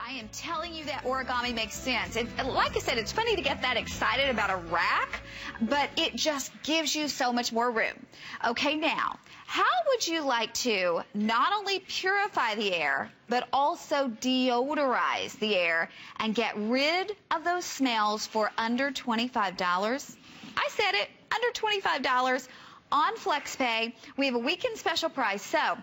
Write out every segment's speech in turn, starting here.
I am telling you that origami makes sense. Like I said, it's funny to get that excited about a rack, but it just gives you so much more room. Okay, now, how would you like to not only purify the air, but also deodorize the air and get rid of those smells for under $25? I said it, under $25 on FlexPay. We have a weekend special price, so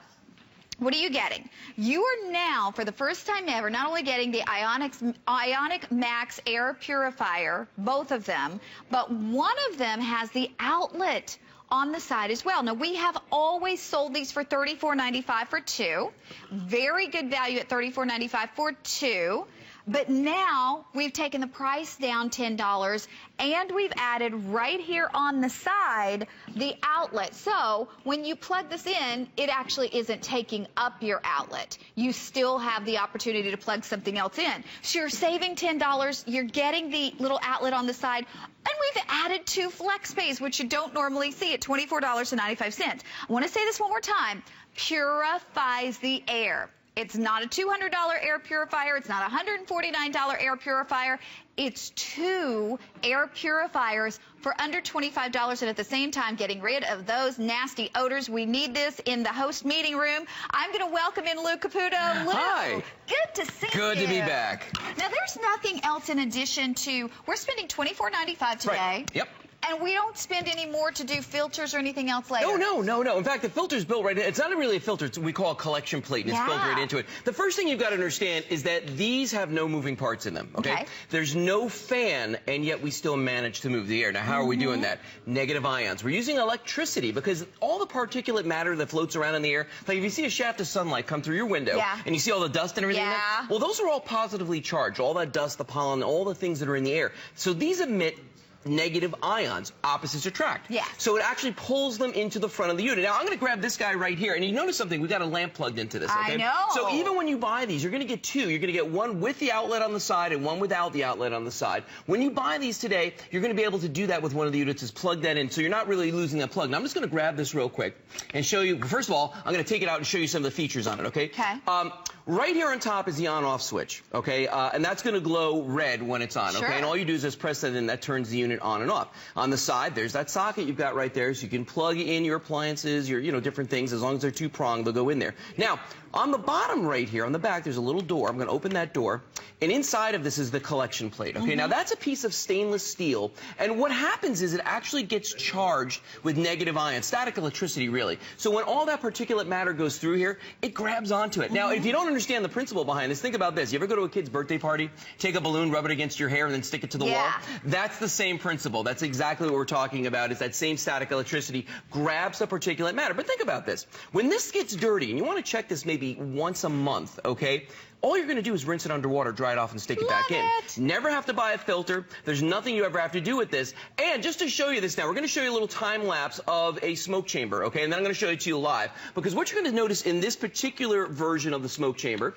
what are you getting? You are now, for the first time ever, not only getting the Ionic Maxx air purifier, both of them, but one of them has the outlet on the side as well. Now, we have always sold these for $34.95 for two. Very good value at $34.95 for two. But now we've taken the price down $10, and we've added right here on the side the outlet. So when you plug this in, it actually isn't taking up your outlet. You still have the opportunity to plug something else in. So you're saving $10. You're getting the little outlet on the side. And we've added two FlexPays, which you don't normally see, at $24.95. I want to say this one more time. Purifies the air. It's not a $200 air purifier. It's not a $149 air purifier. It's two air purifiers for under $25, and at the same time getting rid of those nasty odors. We need this in the host meeting room. I'm going to welcome in Lou Caputo. Lou, hi. Good to see you. Good to be back. Now, there's nothing else in addition to, we're spending $24.95 today. Right. Yep. And we don't spend any more to do filters or anything else later. No. In fact, the filter's built right in. It's not really a filter. We call it a collection plate, and it's built right into it. The first thing you've got to understand is that these have no moving parts in them, okay? There's no fan, and yet we still manage to move the air. Now, how are we doing that? Negative ions. We're using electricity because all the particulate matter that floats around in the air, like if you see a shaft of sunlight come through your window, and you see all the dust and everything in there, well, those are all positively charged. All that dust, the pollen, all the things that are in the air. So these emit negative ions. Opposites attract. Yeah. So it actually pulls them into the front of the unit. Now, I'm going to grab this guy right here, and you notice something. We've got a lamp plugged into this, okay? I know. So even when you buy these, you're going to get two. You're going to get one with the outlet on the side and one without the outlet on the side. When you buy these today, you're going to be able to do that with one of the units, is plug that in, so you're not really losing that plug. Now, I'm just going to grab this real quick and show you. First of all, I'm going to take it out and show you some of the features on it, okay? Okay. Right here on top is the on-off switch, okay? And that's going to glow red when it's on, okay? And all you do is just press that, and that turns the unit on and off. On the side, there's that socket you've got right there, so you can plug in your appliances, your, different things. As long as they're two-pronged, they'll go in there. Now, on the bottom right here, on the back, there's a little door. I'm going to open that door. And inside of this is the collection plate, okay? Now, that's a piece of stainless steel. And what happens is it actually gets charged with negative ions, static electricity, really. So when all that particulate matter goes through here, it grabs onto it. Now, if you don't understand the principle behind this, think about this. You ever go to a kid's birthday party, take a balloon, rub it against your hair, and then stick it to the wall? That's the same principle. That's exactly what we're talking about, is that same static electricity grabs the particulate matter. But think about this. When this gets dirty, and you want to check this maybe once a month, okay? All you're going to do is rinse it underwater, dry it off, and stick it back in. Never have to buy a filter. There's nothing you ever have to do with this. And just to show you this now, we're going to show you a little time lapse of a smoke chamber, okay? And then I'm going to show it to you live. Because what you're going to notice in this particular version of the smoke chamber,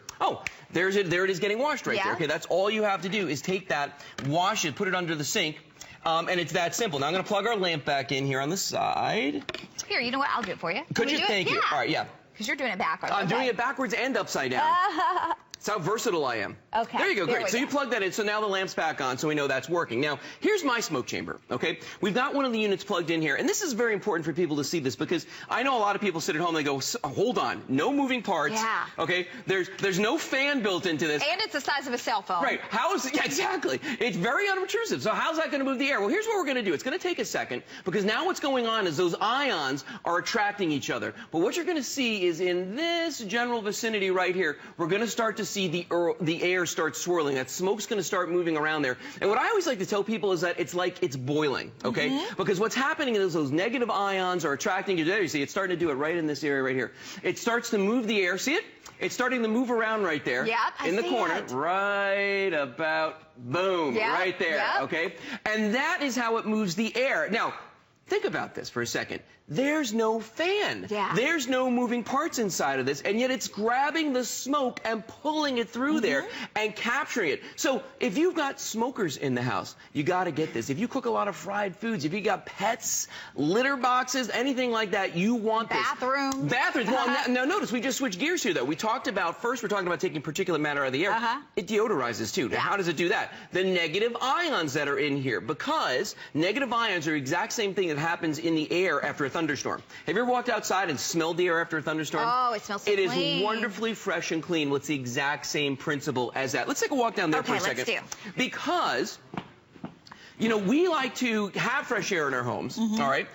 there it is getting washed right there, okay? That's all you have to do is take that, wash it, put it under the sink, and it's that simple. Now I'm going to plug our lamp back in here on the side. Here, you know what? I'll do it for you. Could you? Thank you. All right, because you're doing it backwards. I'm doing it backwards and upside down. That's how versatile I am. Okay. There you go. Great. So you plug that in. So now the lamp's back on, so we know that's working. Now, here's my smoke chamber, okay? We've got one of the units plugged in here. And this is very important for people to see this, because I know a lot of people sit at home and they go, hold on, no moving parts. Yeah. Okay? There's no fan built into this. And it's the size of a cell phone. Right. Exactly. It's very unobtrusive. So how's that going to move the air? Well, here's what we're going to do. It's going to take a second, because now what's going on is those ions are attracting each other. But what you're going to see is in this general vicinity right here, we're going to start to see the air starts swirling. That smoke's going to start moving around there. And what I always like to tell people is that it's like it's boiling, okay? Because what's happening is those negative ions are attracting you. There you see, it's starting to do it right in this area right here. It starts to move the air. See it? It's starting to move around right there. In the corner. Right about, boom, right there, okay? And that is how it moves the air. Now, think about this for a second. there's no fan. Yeah. There's no moving parts inside of this, and yet it's grabbing the smoke and pulling it through there and capturing it. So if you've got smokers in the house, you got to get this. If you cook a lot of fried foods, if you got pets, litter boxes, anything like that, you want this. Bathrooms. Well, now notice we just switched gears here, though. We talked about, first we're talking about taking particulate matter out of the air. It deodorizes, too. Now, how does it do that? The negative ions that are in here, because negative ions are the exact same thing that happens in the air after a thunderstorm. Have you ever walked outside and smelled the air after a thunderstorm? Oh, it smells so clean. It is wonderfully fresh and clean. Well, it's the exact same principle as that. Let's take a walk down there for a second. Okay, let's do. Because, you know, we like to have fresh air in our homes, all right?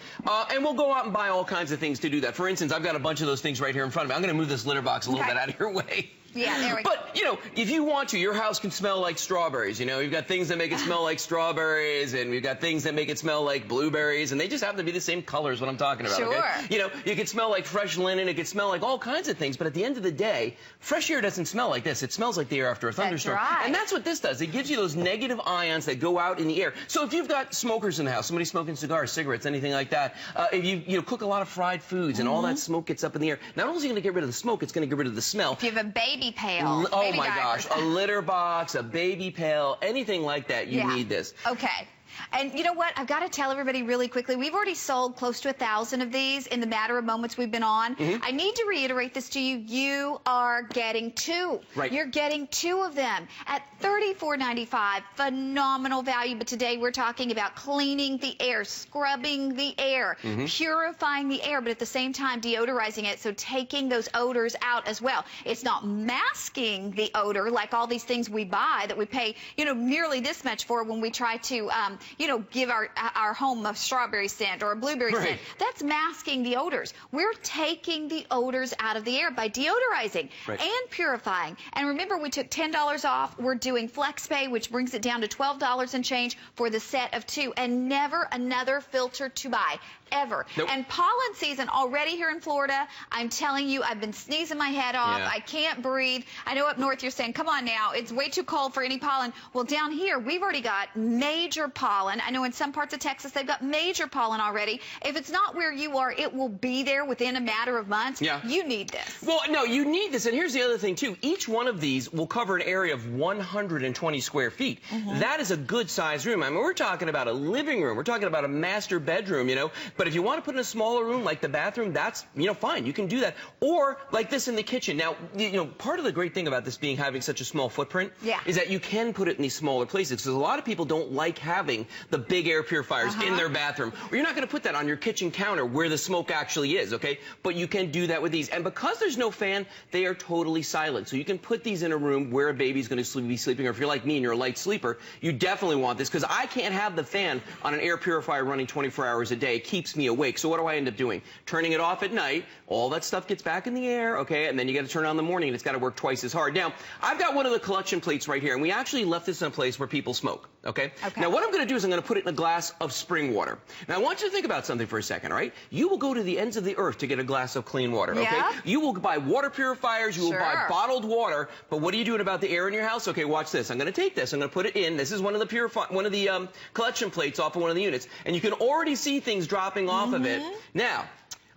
And we'll go out and buy all kinds of things to do that. For instance, I've got a bunch of those things right here in front of me. I'm going to move this litter box a little bit out of your way. Yeah, there we go. But, you know, if you want to, your house can smell like strawberries. You know, you've got things that make it smell like strawberries, and we've got things that make it smell like blueberries, and they just happen to be the same colors, what I'm talking about. Sure. Okay? You know, you could smell like fresh linen, it could smell like all kinds of things, but at the end of the day, fresh air doesn't smell like this. It smells like the air after a thunderstorm. That's right. And that's what this does. It gives you those negative ions that go out in the air. So if you've got smokers in the house, somebody smoking cigars, cigarettes, anything like that, if you cook a lot of fried foods and all that smoke gets up in the air, not only is it going to get rid of the smoke, it's going to get rid of the smell. If you have a baby pail. Oh my gosh, a litter box, a baby pail, anything like that, you need this. Okay. And you know what? I've got to tell everybody really quickly, we've already sold close to 1,000 of these in the matter of moments we've been on. I need to reiterate this to you. You are getting 2. Right. You're getting 2 of them at $34.95. Phenomenal value. But today we're talking about cleaning the air, scrubbing the air, purifying the air, but at the same time deodorizing it, so taking those odors out as well. It's not masking the odor like all these things we buy that we pay, you know, nearly this much for when we try to you know, give our home a strawberry scent or a blueberry scent. That's masking the odors. We're taking the odors out of the air by deodorizing and purifying. And remember, we took $10 off. We're doing Flex Pay, which brings it down to $12 and change for the set of 2, and never another filter to buy. Ever. And pollen season already here in Florida. I'm telling you, I've been sneezing my head off. I can't breathe. I know up north you're saying, come on now, it's way too cold for any pollen. Well, down here, we've already got major pollen. I know in some parts of Texas, they've got major pollen already. If it's not where you are, it will be there within a matter of months. You need this. Well, no, you need this. And here's the other thing, too. Each one of these will cover an area of 120 square feet. That is a good-sized room. I mean, we're talking about a living room. We're talking about a master bedroom, you know. But if you want to put in a smaller room like the bathroom, that's, you know, fine. You can do that. Or like this in the kitchen. Now, you know, part of the great thing about this being having such a small footprint is that you can put it in these smaller places, because a lot of people don't like having the big air purifiers in their bathroom. Or you're not going to put that on your kitchen counter where the smoke actually is, okay? But you can do that with these. And because there's no fan, they are totally silent. So you can put these in a room where a baby's going to be sleeping, or if you're like me and you're a light sleeper, you definitely want this, because I can't have the fan on an air purifier running 24 hours a day. It keeps me awake. So what do I end up doing? Turning it off at night. All that stuff gets back in the air, okay? And then you got to turn it on in the morning, and it's got to work twice as hard. Now, I've got one of the collection plates right here, and we actually left this in a place where people smoke, okay? Now, what I'm going to do is I'm going to put it in a glass of spring water. Now, I want you to think about something for a second, all right? You will go to the ends of the earth to get a glass of clean water, okay? You will buy water purifiers, you will buy bottled water, but what are you doing about the air in your house? Okay, watch this. I'm going to take this. I'm going to put it in. This is one of the collection plates off of one of the units, and you can already see things dropping off of it. Now,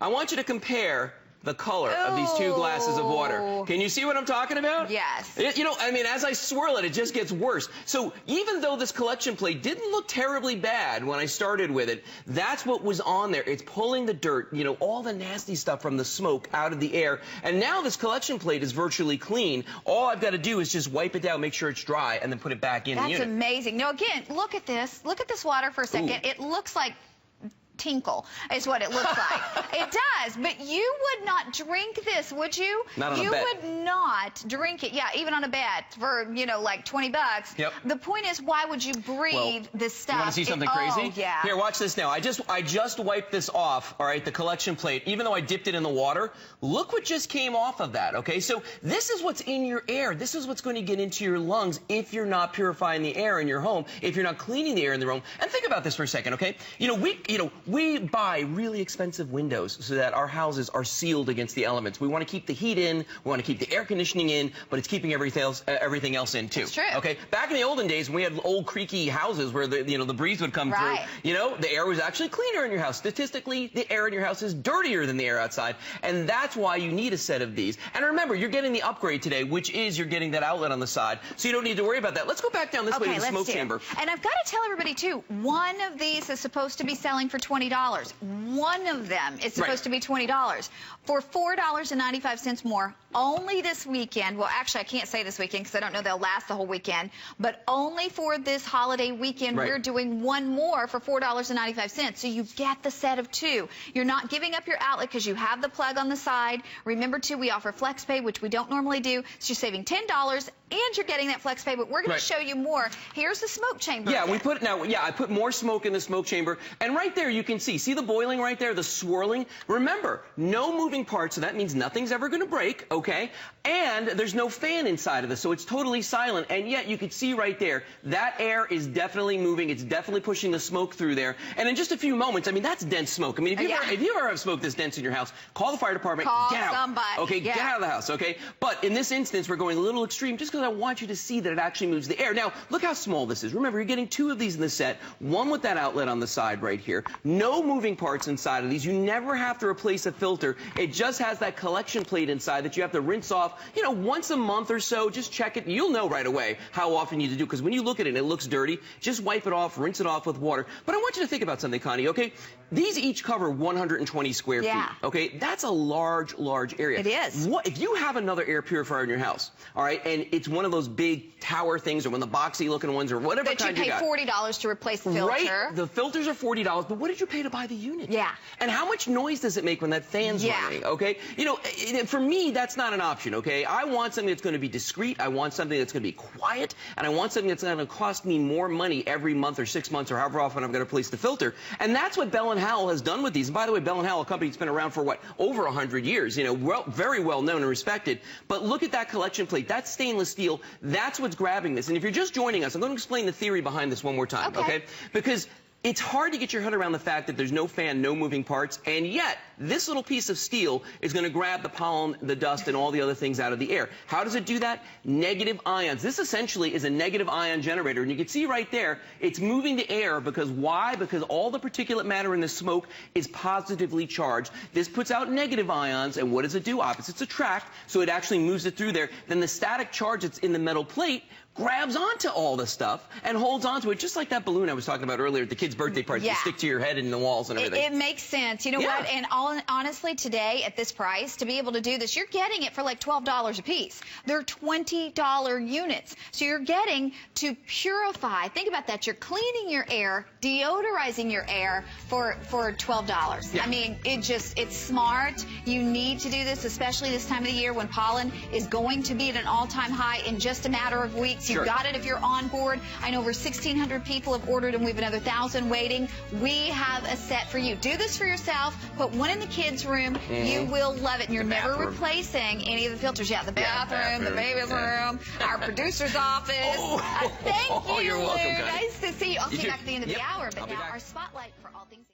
I want you to compare the color of these 2 glasses of water. Can you see what I'm talking about? Yes. You know, I mean, as I swirl it, it just gets worse. So even though this collection plate didn't look terribly bad when I started with it, that's what was on there. It's pulling the dirt, you know, all the nasty stuff from the smoke out of the air. And now this collection plate is virtually clean. All I've got to do is just wipe it down, make sure it's dry, and then put it back in the unit. That's amazing. Now, again, look at this. Look at this water for a second. It looks like tinkle is what it looks like. It does, but you would not drink this, would you? Not on a bet. You would not drink it. Yeah, even on a bet for, you know, like $20. The point is, why would you breathe this stuff? You want to see something crazy? Yeah. Here, watch this now. I just wiped this off, all right, the collection plate. Even though I dipped it in the water, look what just came off of that, okay? So this is what's in your air. This is what's going to get into your lungs if you're not purifying the air in your home, if you're not cleaning the air in the room. And think about this for a second, okay? You know, we buy really expensive windows so that our houses are sealed against the elements. We want to keep the heat in, we want to keep the air conditioning in, but it's keeping everything else in too. That's true. Okay, back in the olden days when we had old creaky houses where the breeze would come through, the air was actually cleaner in your house. Statistically, the air in your house is dirtier than the air outside, and that's why you need a set of these. And remember, you're getting the upgrade today, which is you're getting that outlet on the side, so you don't need to worry about that. Let's go back down this way to the smoke chamber. And I've got to tell everybody too, one of these is supposed to be selling for $20. One of them is supposed to be $20 for $4.95 more only this weekend. Well, actually, I can't say this weekend because I don't know they'll last the whole weekend, but only for this holiday weekend, we're doing one more for $4.95. So you get the set of two. You're not giving up your outlet because you have the plug on the side. Remember, too, we offer FlexPay, which we don't normally do. So you're saving $10 and you're getting that FlexPay, but we're going to show you more. Here's the smoke chamber. Yeah, I put more smoke in the smoke chamber, and right there you can see the boiling right there, the swirling. Remember, no moving parts, so that means nothing's ever going to break, okay? And there's no fan inside of this, so it's totally silent, and yet you can see right there, that air is definitely moving. It's definitely pushing the smoke through there, and in just a few moments, I mean, that's dense smoke. I mean, if you ever have smoke this dense in your house, call the fire department, get out. Somebody. Okay, get out of the house, okay? But in this instance, we're going a little extreme just because I want you to see that it actually moves the air. Now, look how small this is. Remember, you're getting two of these in the set, one with that outlet on the side right here. No moving parts inside of these. You never have to replace a filter. It just has that collection plate inside that you have to rinse off, once a month or so. Just check it. You'll know right away how often you need to do, because when you look at it and it looks dirty, just wipe it off, rinse it off with water. But I want you to think about something, Connie, okay? These each cover 120 square feet, okay? That's a large, large area. It is. What if you have another air purifier in your house, all right, and it's one of those big tower things or one of the boxy looking ones or whatever kind you got. But you pay $40 to replace the filter. Right, the filters are $40, but what did you pay to buy the unit? Yeah. And how much noise does it make when that fan's running, okay? For me, that's not an option, okay? I want something that's going to be discreet, I want something that's going to be quiet, and I want something that's going to cost me more money every month or 6 months or however often I'm going to replace the filter. And that's what Bell & Howell has done with these. And by the way, Bell & Howell, a company that's been around for, over 100 years, very well known and respected. But look at that collection plate. That's stainless steel. That's what's grabbing this. And if you're just joining us, I'm going to explain the theory behind this one more time, okay? Because it's hard to get your head around the fact that there's no fan, no moving parts, and yet this little piece of steel is going to grab the pollen, the dust, and all the other things out of the air. How does it do that? Negative ions. This essentially is a negative ion generator, and you can see right there, it's moving the air because why? Because all the particulate matter in the smoke is positively charged. This puts out negative ions, and what does it do? Opposites attract, so it actually moves it through there. Then the static charge that's in the metal plate grabs onto all the stuff and holds onto it, just like that balloon I was talking about earlier at the kids' birthday party. You stick to your head and the walls and everything. It makes sense. You know what? And honestly, today, at this price, to be able to do this, you're getting it for like $12 a piece. They're $20 units. So you're getting to purify. Think about that. You're cleaning your air, deodorizing your air for $12. I mean, it's smart. You need to do this, especially this time of the year when pollen is going to be at an all-time high in just a matter of weeks. You've got it if you're on board. I know over 1,600 people have ordered, and we have another 1,000 waiting. We have a set for you. Do this for yourself. Put one in the kids' room. You will love it. And you're never replacing any of the filters. The bathroom, the baby's room, our producer's office. Thank you. You're welcome, Nice to see you. I'll see you back at the end of the hour. But now our spotlight for all things.